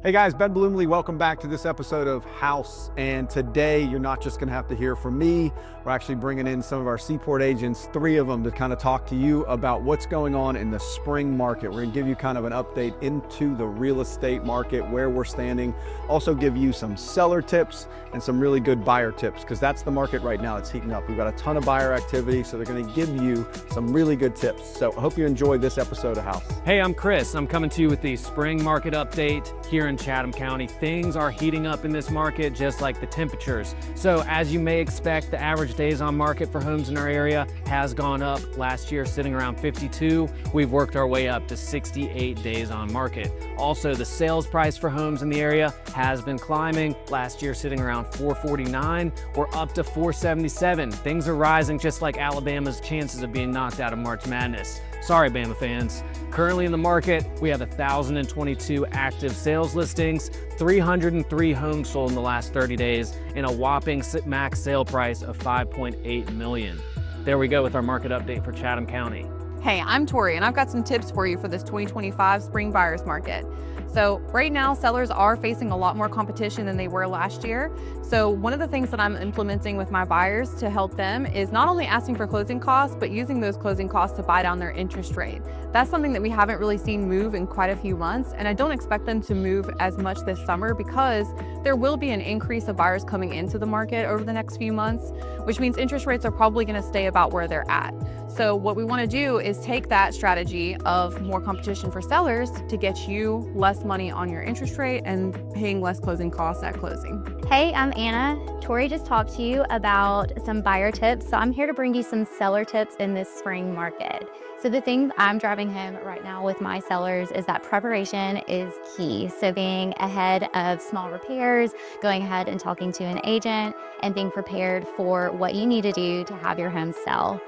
Hey guys, Ben Bloomley, welcome back to this episode of House. And today you're not just gonna have to hear from me, we're actually bringing in some of our Seaport agents, 3 of them, to kind of talk to you about what's going on in the spring market. We're gonna give you kind of an update into the real estate market, where we're standing, also give you some seller tips and some really good buyer tips, because that's the market right now. It's heating up. We've got a ton of buyer activity, so they're gonna give you some really good tips. So I hope you enjoyed this episode of House. Hey, I'm Chris. I'm coming to you with the spring market update here in Chatham County. Things are heating up in this market just like the temperatures. So as you may expect, the average days on market for homes in our area has gone up. Last year sitting around 52. We've worked our way up to 68 days on market. Also, the sales price for homes in the area has been climbing. Last year sitting around 449. We're up to 477. Things are rising just like Alabama's chances of being knocked out of March Madness. Sorry, Bama fans. Currently in the market, we have 1,022 active sales listings, 303 homes sold in the last 30 days, and a whopping max sale price of $5.8 million. There we go with our market update for Chatham County. Hey, I'm Tori, and I've got some tips for you for this 2025 spring buyer's market. So right now, sellers are facing a lot more competition than they were last year. So one of the things that I'm implementing with my buyers to help them is not only asking for closing costs, but using those closing costs to buy down their interest rate. That's something that we haven't really seen move in quite a few months, and I don't expect them to move as much this summer because there will be an increase of buyers coming into the market over the next few months, which means interest rates are probably going to stay about where they're at. So what we want to do is take that strategy of more competition for sellers to get you less money on your interest rate and paying less closing costs at closing. Hey, I'm Anna. Tori just talked to you about some buyer tips, so I'm here to bring you some seller tips in this spring market. So the thing I'm driving home right now with my sellers is that preparation is key. So being ahead of small repairs, going ahead and talking to an agent, and being prepared for what you need to do to have your home sell.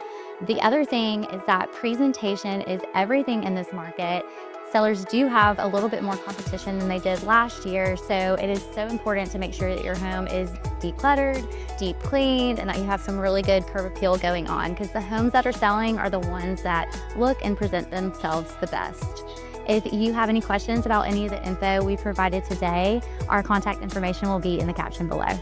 The other thing is that presentation is everything in this market. Sellers do have a little bit more competition than they did last year, so it is so important to make sure that your home is decluttered, deep cleaned, and that you have some really good curb appeal going on, because the homes that are selling are the ones that look and present themselves the best. If you have any questions about any of the info we provided today, our contact information will be in the caption below.